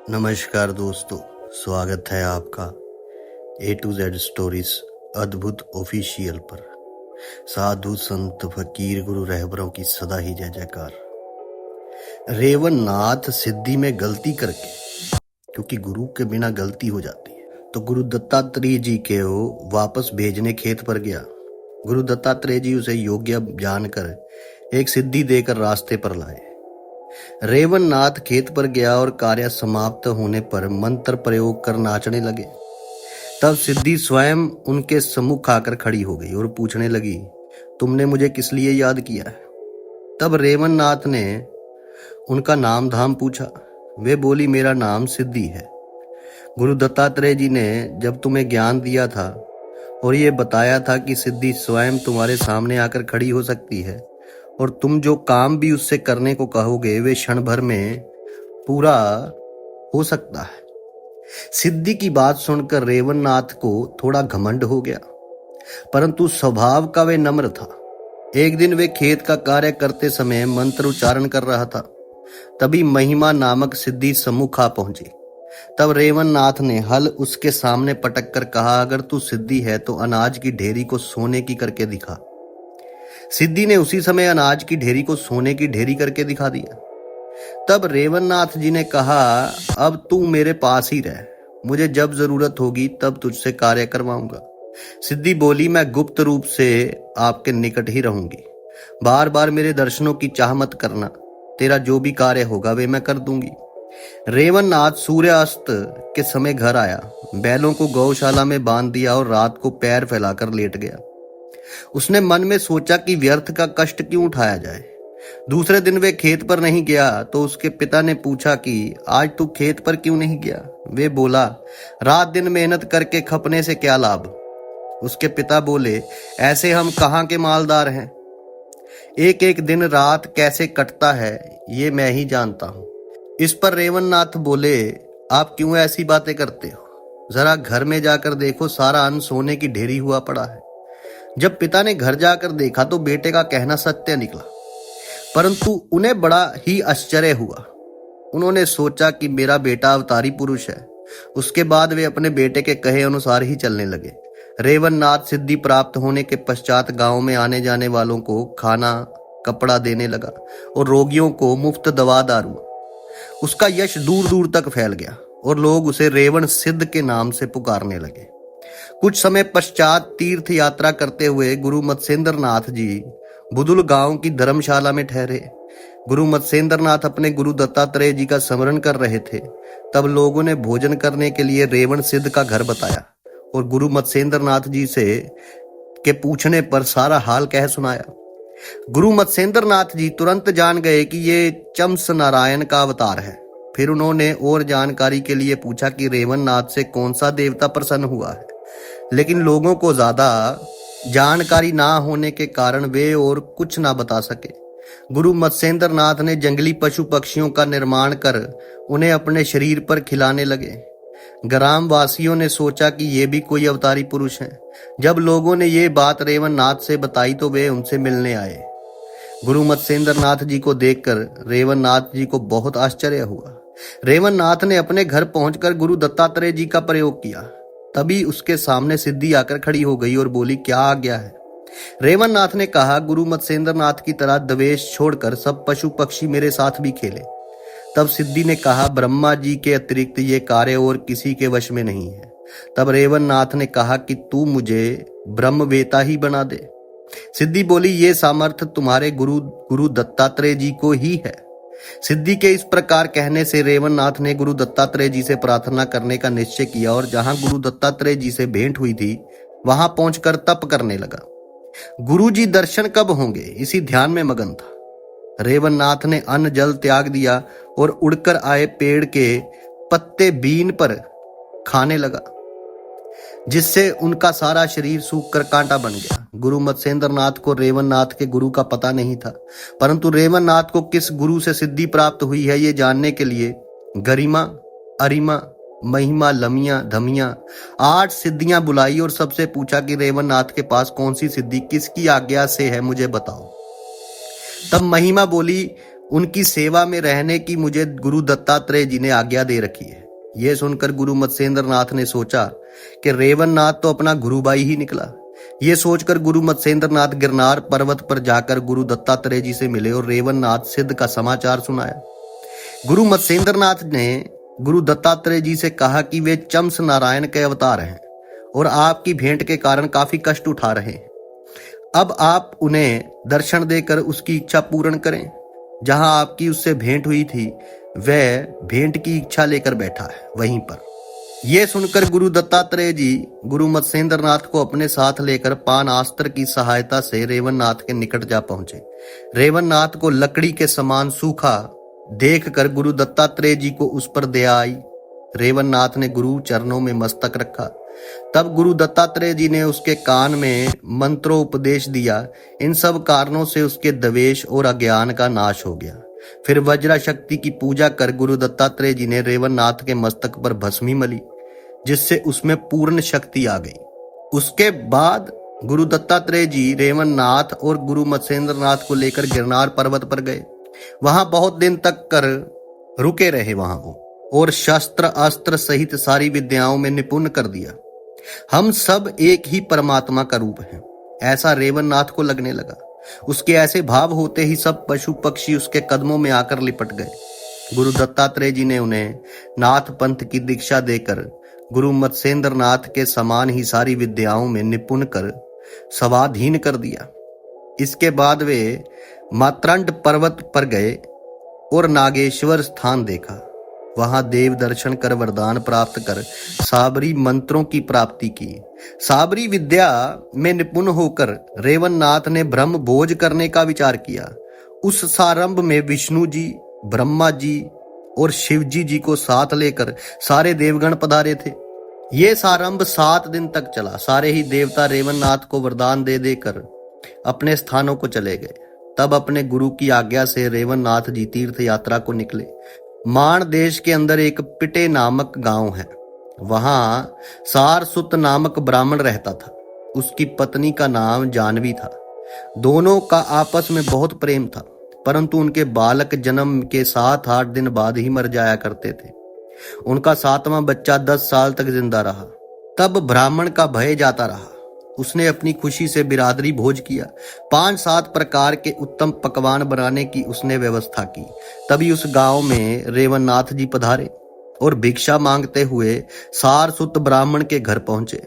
नमस्कार दोस्तों, स्वागत है आपका ए टू जेड स्टोरीज अद्भुत ऑफिशियल पर। साधु संत फकीर गुरु रहबरों की सदा ही जय जयकार। रेवन नाथ सिद्धि में गलती करके, क्योंकि गुरु के बिना गलती हो जाती है, तो गुरु दत्तात्रेय जी के वो वापस भेजने खेत पर गया। गुरु दत्तात्रेय जी उसे योग्य जानकर एक सिद्धि देकर रास्ते पर लाए। रेवन नाथ खेत पर गया और कार्य समाप्त होने पर मंत्र प्रयोग कर नाचने लगे। तब सिद्धि स्वयं उनके सम्मुख आकर खड़ी हो गई और पूछने लगी, तुमने मुझे किस लिए याद किया है? तब रेवन नाथ ने उनका नाम धाम पूछा। वे बोली, मेरा नाम सिद्धि है। गुरु दत्तात्रेय जी ने जब तुम्हें ज्ञान दिया था और ये बताया था कि सिद्धि स्वयं तुम्हारे सामने आकर खड़ी हो सकती है और तुम जो काम भी उससे करने को कहोगे वे क्षण भर में पूरा हो सकता है। सिद्धि की बात सुनकर रेवन नाथ को थोड़ा घमंड हो गया, परंतु स्वभाव का वे नम्र था। एक दिन वे खेत का कार्य करते समय मंत्र उच्चारण कर रहा था। तभी महिमा नामक सिद्धि सम्मुख आ पहुंची। तब रेवन नाथ ने हल उसके सामने पटक कर कहा, अगर तू सिद्धि है तो अनाज की ढेरी को सोने की करके दिखा। सिद्धि ने उसी समय अनाज की ढेरी को सोने की ढेरी करके दिखा दिया। तब रेवन नाथ जी ने कहा, अब तू मेरे पास ही रह, मुझे जब जरूरत होगी तब तुझसे कार्य करवाऊंगा। सिद्धि बोली, मैं गुप्त रूप से आपके निकट ही रहूंगी, बार बार मेरे दर्शनों की चाह मत करना, तेरा जो भी कार्य होगा वे मैं कर दूंगी। रेवन नाथ सूर्यास्त के समय घर आया, बैलों को गौशाला में बांध दिया और रात को पैर फैलाकर लेट गया। उसने मन में सोचा कि व्यर्थ का कष्ट क्यों उठाया जाए। दूसरे दिन वे खेत पर नहीं गया तो उसके पिता ने पूछा कि आज तू खेत पर क्यों नहीं गया? वे बोला, रात दिन मेहनत करके खपने से क्या लाभ। उसके पिता बोले, ऐसे हम कहाँ के मालदार हैं, एक एक दिन रात कैसे कटता है ये मैं ही जानता हूँ। इस पर रेवन नाथ बोले, आप क्यों ऐसी बातें करते हो? जरा घर में जाकर देखो, सारा अन्न सोने की ढेरी हुआ पड़ा है। जब पिता ने घर जाकर देखा तो बेटे का कहना सत्य निकला, परंतु उन्हें बड़ा ही आश्चर्य हुआ। उन्होंने सोचा कि मेरा बेटा अवतारी पुरुष है। उसके बाद वे अपने बेटे के कहे अनुसार ही चलने लगे। रेवन नाथ सिद्धि प्राप्त होने के पश्चात गांव में आने जाने वालों को खाना कपड़ा देने लगा और रोगियों को मुफ्त दवा दारू। उसका यश दूर दूर तक फैल गया और लोग उसे रेवन सिद्ध के नाम से पुकारने लगे। कुछ समय पश्चात तीर्थ यात्रा करते हुए गुरु मत्स्येंद्र नाथ जी बुदुल गांव की धर्मशाला में ठहरे। गुरु मत्स्येंद्र नाथ अपने गुरु दत्तात्रेय जी का स्मरण कर रहे थे। तब लोगों ने भोजन करने के लिए रेवन सिद्ध का घर बताया और गुरु मत्स्येंद्र नाथ जी से के पूछने पर सारा हाल कह सुनाया। गुरु मत्स्येंद्र नाथ जी तुरंत जान गए कि ये चम्स नारायण का अवतार है। फिर उन्होंने और जानकारी के लिए पूछा कि रेवन नाथ से कौन सा देवता प्रसन्न हुआ है, लेकिन लोगों को ज्यादा जानकारी ना होने के कारण वे और कुछ ना बता सके। गुरु मत्स्येंद्र नाथ ने जंगली पशु पक्षियों का निर्माण कर उन्हें अपने शरीर पर खिलाने लगे। ग्राम वासियों ने सोचा कि ये भी कोई अवतारी पुरुष हैं। जब लोगों ने ये बात रेवन नाथ से बताई तो वे उनसे मिलने आए। गुरु मत्स्येंद्र नाथ जी को देखकर रेवन नाथ जी को बहुत आश्चर्य हुआ। रेवन नाथ ने अपने घर पहुंचकर गुरु दत्तात्रेय जी का प्रयोग किया। तभी उसके सामने सिद्धि आकर खड़ी हो गई और बोली, क्या आज्ञा है? रेवन नाथ ने कहा, गुरु मत्स्येंद्र नाथ की तरह द्वेष छोड़कर सब पशु पक्षी मेरे साथ भी खेले। तब सिद्धि ने कहा, ब्रह्मा जी के अतिरिक्त ये कार्य और किसी के वश में नहीं है। तब रेवन नाथ ने कहा कि तू मुझे ब्रह्मवेता ही बना दे। सिद्धि बोली, ये सामर्थ्य तुम्हारे गुरु दत्तात्रेय जी को ही है। सिद्धि के इस प्रकार कहने से रेवन नाथ ने गुरु दत्तात्रेय जी से प्रार्थना करने का निश्चय किया और जहां गुरु दत्तात्रेय जी से भेंट हुई थी वहां पहुंचकर तप करने लगा। गुरु जी दर्शन कब होंगे इसी ध्यान में मगन था। रेवन नाथ ने अन्न जल त्याग दिया और उड़कर आए पेड़ के पत्ते बीन पर खाने लगा, जिससे उनका सारा शरीर सूख कर कांटा बन गया। गुरु मत्स्येंद्र नाथ को रेवन नाथ के गुरु का पता नहीं था, परंतु रेवन नाथ को किस गुरु से सिद्धि प्राप्त हुई है ये जानने के लिए गरिमा, अरिमा, महिमा, लमिया, धमिया 8 सिद्धियां बुलाई और सबसे पूछा कि रेवन नाथ के पास कौन सी सिद्धि किसकी आज्ञा से है, मुझे बताओ। तब महिमा बोली, उनकी सेवा में रहने की मुझे गुरु दत्तात्रेय जी ने आज्ञा दे रखी है। यह सुनकर गुरु मत्स्येंद्र नाथ ने सोचा कि रेवन नाथ तो अपना गुरुभाई ही निकला। ये सोचकर गुरु मत्स्येंद्र नाथ गिरनार पर्वत पर जाकर गुरु दत्तात्रेय जी से मिले और रेवन नाथ सिद्ध का समाचार सुनाया। गुरु मत्स्येंद्र नाथ ने गुरु दत्तात्रेय जी से कहा कि वे चम्स नारायण के अवतार हैं और आपकी भेंट के कारण काफी कष्ट उठा रहे हैं। अब आप उन्हें दर्शन देकर उसकी इच्छा पूर्ण करें। जहां आपकी उससे भेंट हुई थी वह भेंट की इच्छा लेकर बैठा है वहीं पर। यह सुनकर गुरु दत्तात्रेय जी गुरु मत्स्येंद्र नाथ को अपने साथ लेकर पान अस्त्र की सहायता से रेवन नाथ के निकट जा पहुंचे। रेवन नाथ को लकड़ी के समान सूखा देखकर गुरु दत्तात्रेय जी को उस पर दया आई। रेवन नाथ ने गुरु चरणों में मस्तक रखा। तब गुरु दत्तात्रेय जी ने उसके कान में मंत्रोपदेश दिया। इन सब कारणों से उसके द्वेष और अज्ञान का नाश हो गया। फिर वज्रा शक्ति की पूजा कर गुरु दत्तात्रेय जी ने रेवन नाथ के मस्तक पर भस्मी मली, जिससे उसमें पूर्ण शक्ति आ गई। उसके बाद गुरु दत्तात्रेय जी रेवन नाथ और गुरु मत्स्येंद्र नाथ को लेकर गिरनार पर्वत पर गए। वहां बहुत दिन तक कर रुके रहे वहां वो, और शस्त्र अस्त्र सहित सारी विद्याओं में निपुण कर दिया। हम सब एक ही परमात्मा का रूप हैं, ऐसा रेवन नाथ को लगने लगा। उसके ऐसे भाव होते ही सब पशु पक्षी उसके कदमों में आकर लिपट गए। गुरु दत्तात्रेय जी ने उन्हें नाथ पंथ की दीक्षा देकर गुरु मत्स्येंद्र नाथ के समान ही सारी विद्याओं में निपुण कर स्वाधीन कर दिया। इसके बाद वे मातरंड पर्वत पर गए और नागेश्वर स्थान देखा। वहां देव दर्शन कर वरदान प्राप्त कर साबरी मंत्रों की प्राप्ति की। साबरी विद्या में निपुण होकर रेवन नाथ ने ब्रह्म भोज करने का विचार किया। उस सारंभ में विष्णु जी, ब्रह्मा जी और शिव जी को साथ लेकर सारे देवगण पधारे थे। ये सारंभ 7 दिन तक चला। सारे ही देवता रेवन नाथ को वरदान दे देकर अपने स्थानों को चले गए। तब अपने गुरु की आज्ञा से रेवन नाथ जी तीर्थ यात्रा को निकले। माण देश के अंदर एक पिटे नामक गांव है। वहां सारसुत नामक ब्राह्मण रहता था। उसकी पत्नी का नाम जानवी था। दोनों का आपस में बहुत प्रेम था, परंतु उनके बालक जन्म के 7-8 दिन बाद ही मर जाया करते थे। उनका 7वां बच्चा 10 साल तक जिंदा रहा। तब ब्राह्मण का भय जाता रहा। उसने अपनी खुशी से बिरादरी भोज किया। 5-7 प्रकार के उत्तम पकवान बनाने की उसने व्यवस्था की। तभी उस गांव में रेवन नाथ जी पधारे और भिक्षा मांगते हुए सारसुत ब्राह्मण के घर पहुंचे।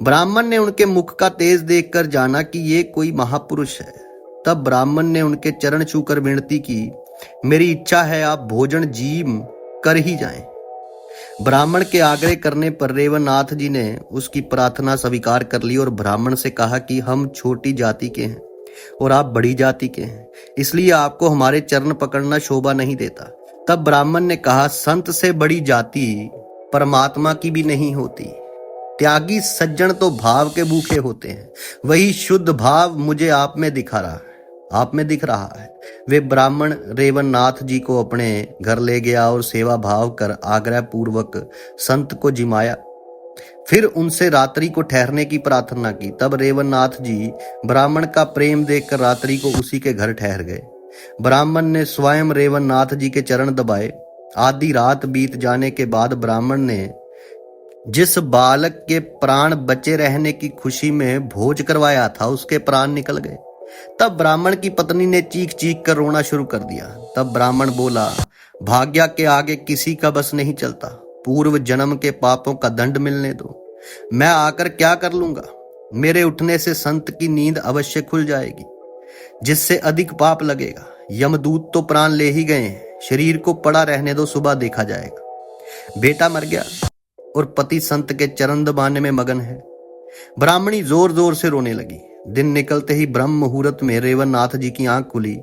ब्राह्मण ने उनके मुख का तेज देखकर जाना कि ये कोई महापुरुष है। तब ब्राह्मण ने उनके चरण छूकर विनती की, मेरी इच्छा है आप भोजन जीम कर ही जाएं। ब्राह्मण के आग्रह करने पर रेवन नाथ जी ने उसकी प्रार्थना स्वीकार कर ली और ब्राह्मण से कहा कि हम छोटी जाति के हैं और आप बड़ी जाति के हैं, इसलिए आपको हमारे चरण पकड़ना शोभा नहीं देता। तब ब्राह्मण ने कहा, संत से बड़ी जाति परमात्मा की भी नहीं होती। त्यागी सज्जन तो भाव के भूखे होते हैं। वही शुद्ध भाव मुझे आप में दिख रहा है। वे ब्राह्मण रेवन नाथ जी को अपने घर ले गया और सेवा भाव कर आग्रह पूर्वक संत को जिमाया। फिर उनसे रात्रि को ठहरने की प्रार्थना की। तब रेवन नाथ जी ब्राह्मण का प्रेम देखकर रात्रि को उसी के घर ठहर गए। ब्राह्मण ने स्वयं रेवन नाथ जी के चरण दबाए। आधी रात बीत जाने के बाद ब्राह्मण ने जिस बालक के प्राण बचे रहने की खुशी में भोज करवाया था उसके प्राण निकल गए। तब ब्राह्मण की पत्नी ने चीख चीख कर रोना शुरू कर दिया। तब ब्राह्मण बोला, भाग्य के आगे किसी का बस नहीं चलता। पूर्व जन्म के पापों का दंड मिलने दो। मैं आकर क्या कर लूंगा? मेरे उठने से संत की नींद अवश्य खुल जाएगी, जिससे अधिक पाप लगेगा। यमदूत तो प्राण ले ही गए हैं, शरीर को पड़ा रहने दो, सुबह देखा जाएगा। बेटा मर गया और पति संत के चरण दबाने में मगन है। ब्राह्मणी जोर जोर से रोने लगी। दिन निकलते ही ब्रह्म मुहूर्त में रेवन नाथ जी की आंख खुली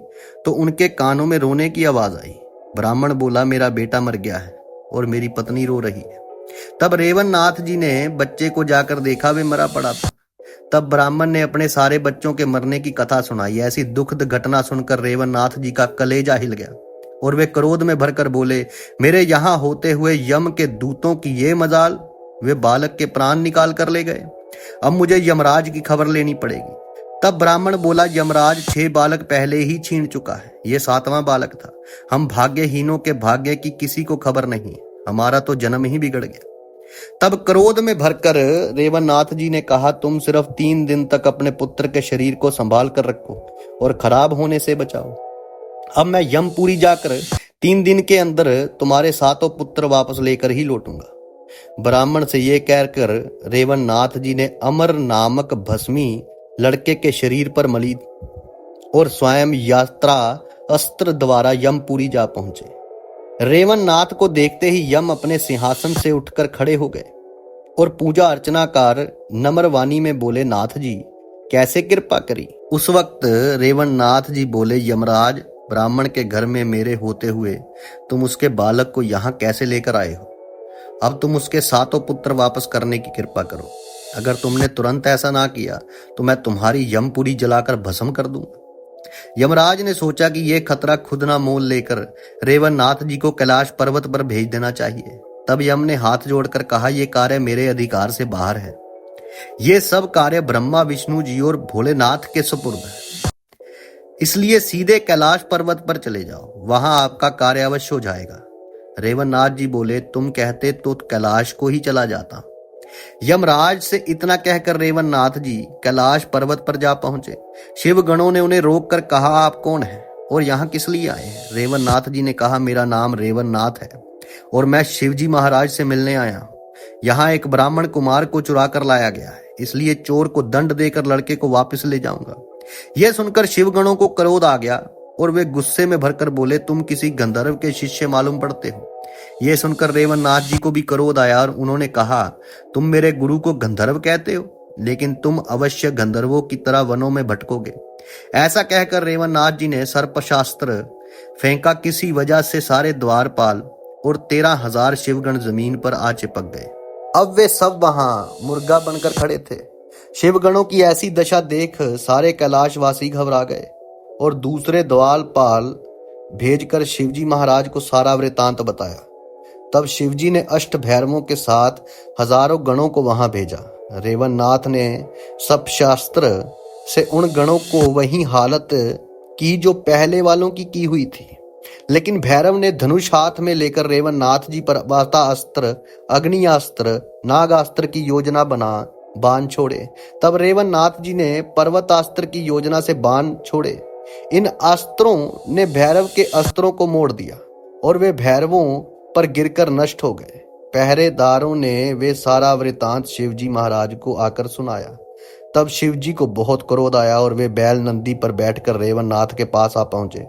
तो उनके कानों में रोने की आवाज आई। ब्राह्मण बोला, मेरा बेटा मर गया है और मेरी पत्नी रो रही है। तब रेवन नाथ जी ने बच्चे को जाकर देखा, वे मरा पड़ा था। तब ब्राह्मण ने अपने सारे बच्चों के मरने की कथा सुनाई। ऐसी दुखद घटना सुनकर रेवन नाथ जी का कलेजा हिल गया और वे क्रोध में भरकर बोले, मेरे यहाँ होते हुए यम के दूतों की ये मजाल, वे बालक के प्राण निकाल कर ले गए। अब मुझे यमराज की खबर लेनी पड़ेगी। तब ब्राह्मण बोला, यमराज 6 बालक पहले ही छीन चुका है, ये 7वां बालक था। हम भाग्यहीनों के भाग्य की किसी को खबर नहीं, हमारा तो जन्म ही बिगड़ गया। तब क्रोध में भरकर रेवन्नाथ जी ने कहा, तुम सिर्फ 3 दिन तक अपने पुत्र के शरीर को संभाल कर रखो और खराब होने से बचाओ। अब मैं यमपुरी जाकर 3 दिन के अंदर तुम्हारे 7 पुत्र वापस लेकर ही लौटूंगा। ब्राह्मण से ये कहकर रेवन्नाथ जी ने अमर नामक भस्मी लड़के के शरीर पर मली और स्वयं यात्रा अस्त्र द्वारा यमपुरी जा पहुंचे। रेवन्नाथ को देखते ही यम अपने सिंहासन से उठकर खड़े हो गए और पूजा अर्चना कर नम्र वाणी में बोले, नाथ जी कैसे कृपा करी। उस वक्त रेवन्नाथ जी बोले, यमराज, ब्राह्मण के घर में मेरे होते हुए तुम उसके बालक को यहाँ कैसे लेकर आए हो? अब तुम उसके 7 पुत्र वापस करने की कृपा करो। अगर तुमने तुरंत ऐसा ना किया तो मैं तुम्हारी यमपुरी जलाकर भस्म कर दूंगा। यमराज ने सोचा कि यह खतरा खुद ना मोल लेकर रेवन्नाथ जी को कैलाश पर्वत पर भेज देना चाहिए। तब यम ने हाथ जोड़कर कहा, यह कार्य मेरे अधिकार से बाहर है। ये सब कार्य ब्रह्मा, विष्णु जी और भोलेनाथ के सुपुर्द है। इसलिए सीधे कैलाश पर्वत पर चले जाओ, वहां आपका कार्य अवश्य हो जाएगा। रेवन्नाथ जी बोले, तुम कहते तो कैलाश को ही चला जाता। यमराज से इतना कहकर रेवन्नाथ जी कैलाश पर्वत पर जा पहुंचे। शिव गणों ने उन्हें रोककर कहा, आप कौन हैं और यहाँ किस लिए आए हैं? रेवन्नाथ जी ने कहा, मेरा नाम रेवन्नाथ है और मैं शिवजी महाराज से मिलने आया हूँ। यहाँ एक ब्राह्मण कुमार को चुरा कर लाया गया है, इसलिए चोर को दंड देकर लड़के को वापस ले जाऊंगा। यह सुनकर शिवगणों को क्रोध आ गया और वे गुस्से में भरकर बोले, तुम किसी गंधर्व के शिष्य मालूम पड़ते हो। यह सुनकर रेवन्नाथ जी को भी क्रोध आया और उन्होंने कहा, तुम मेरे गुरु को गंधर्व कहते हो, लेकिन तुम अवश्य गंधर्वों की तरह वनों में भटकोगे। ऐसा कहकर रेवन्नाथ जी ने सर्पशास्त्र फेंका। किसी वजह से सारे द्वारपाल और 13,000 शिवगण जमीन पर आ चिपक गए। अब वे सब वहां मुर्गा बनकर खड़े थे। शिवगणों की ऐसी दशा देख सारे कैलाशवासी घबरा गए और दूसरे द्वारपाल भेजकर शिवजी महाराज को सारा वृतांत बताया। तब शिवजी ने अष्ट भैरवों के साथ हजारों गणों को वहां भेजा। रेवन्नाथ ने सब शास्त्र से उन गणों को वही हालत की जो पहले वालों की हुई थी, लेकिन भैरव ने धनुष हाथ में लेकर रेवन्नाथ जी पर वातास्त्र, अग्नियास्त्र, नागास्त्र की योजना बना बाण छोड़े। तब रेवन्नाथ जी ने पर्वतास्त्र की योजना से बाण छोड़े। इन अस्त्रों ने भैरव के अस्त्रों को मोड़ दिया और वे भैरवों पर गिरकर नष्ट हो गए। पहरेदारों ने वे सारा वृतांत शिवजी महाराज को आकर सुनाया। तब शिवजी को बहुत क्रोध आया और वे बैल नंदी पर बैठकर रेवन्नाथ के पास आ पहुंचे।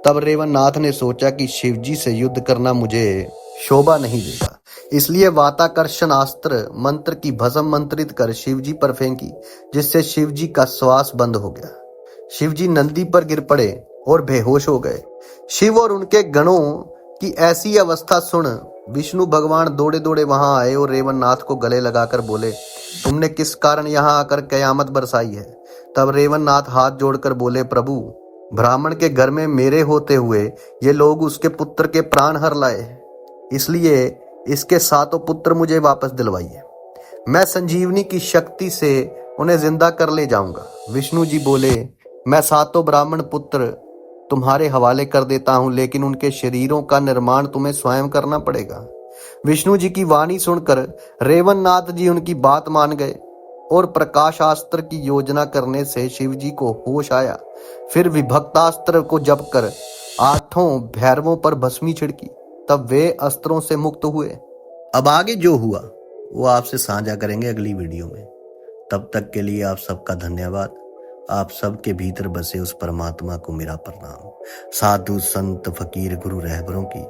तब रेवन्नाथ ने सोचा कि शिवजी से युद्ध करना मुझे शोभा नहीं देगा, इसलिए वाताकर्षण अस्त्र मंत्र की भस्म मंत्रित कर शिवजी पर फेंकी, जिससे शिवजी का श्वास बंद हो गया। शिवजी नंदी पर गिर पड़े और बेहोश हो गए। शिव और उनके गणों की ऐसी अवस्था सुन विष्णु भगवान दौड़े दौड़े वहां आए और रेवन्नाथ को गले लगाकर बोले, तुमने किस कारण यहाँ आकर कयामत बरसाई है? तब रेवन्नाथ हाथ जोड़कर बोले, प्रभु, ब्राह्मण के घर में मेरे होते हुए ये लोग उसके पुत्र के प्राण हर लाए, इसलिए इसके 7 पुत्र मुझे वापस दिलवाइए। मैं संजीवनी की शक्ति से उन्हें जिंदा कर ले जाऊंगा। विष्णु जी बोले, मैं 7 ब्राह्मण पुत्र तुम्हारे हवाले कर देता हूं, लेकिन उनके शरीरों का निर्माण तुम्हें स्वयं करना पड़ेगा। विष्णु जी की वाणी सुनकर रेवन्नाथ जी उनकी बात मान गए और प्रकाशास्त्र की योजना करने से शिव जी को होश आया। फिर विभक्तास्त्र को जप कर 8 भैरवों पर भस्मी छिड़की, तब वे अस्त्रों से मुक्त हुए। अब आगे जो हुआ वो आपसे साझा करेंगे अगली वीडियो में। तब तक के लिए आप सबका धन्यवाद। आप सबके भीतर बसे उस परमात्मा को मेरा प्रणाम। साधु संत फकीर गुरु रहबरों की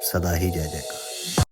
सदा ही जय जयकार।